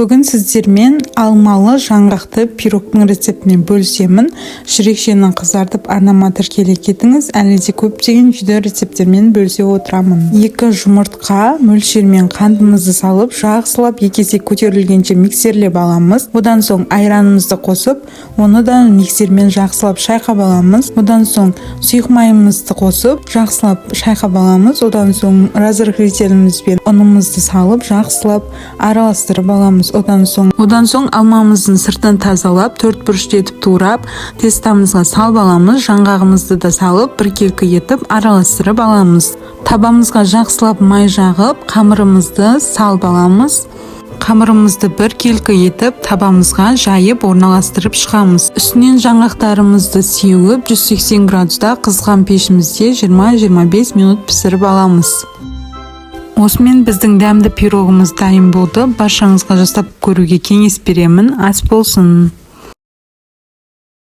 Бүгін сіздермен алмалы жаңғақты пирогтың рецептімен бөлісемін. Жүрекшені қызартып арнама тіркеле кетіңіз, әлі де көптеген видео рецепттермен бөлісе отырамын. 2 жұмыртқа мөлшермен қантымызды салып, жақсылап 2 есе көтерілгенше миксерлеп аламыз. Одан соң айранымызды қосып, оны да миксермен жақсылап шайқап аламыз. Одан соң сұйық майымызды қосып, жақсылап шайқап аламыз. Одан соң разрыхлителіміз бен ұнымызды салып, жақсылап араластырып аламыз. Одан соң алмамыздың сыртын тазалап, 4 бұрышты етіп турап, тестамызға салып аламыз. Жаңғағымызды да салып, біркелкі етіп араластырып аламыз. Табамызға жақсылап май жағып, қамырымызды салып аламыз. Қамырымызды біркелкі етіп, табамызға жайып орналастырып шығамыз. Үстінен жаңғақтарымызды сеуіп, 180 градуста қызған пешімізде 20-25 минут пісіріп аламыз. Осымен біздің дәмді пирогымыз дайын болды. Баршаңызға жасап көруге кеңес беремін. Ас болсын!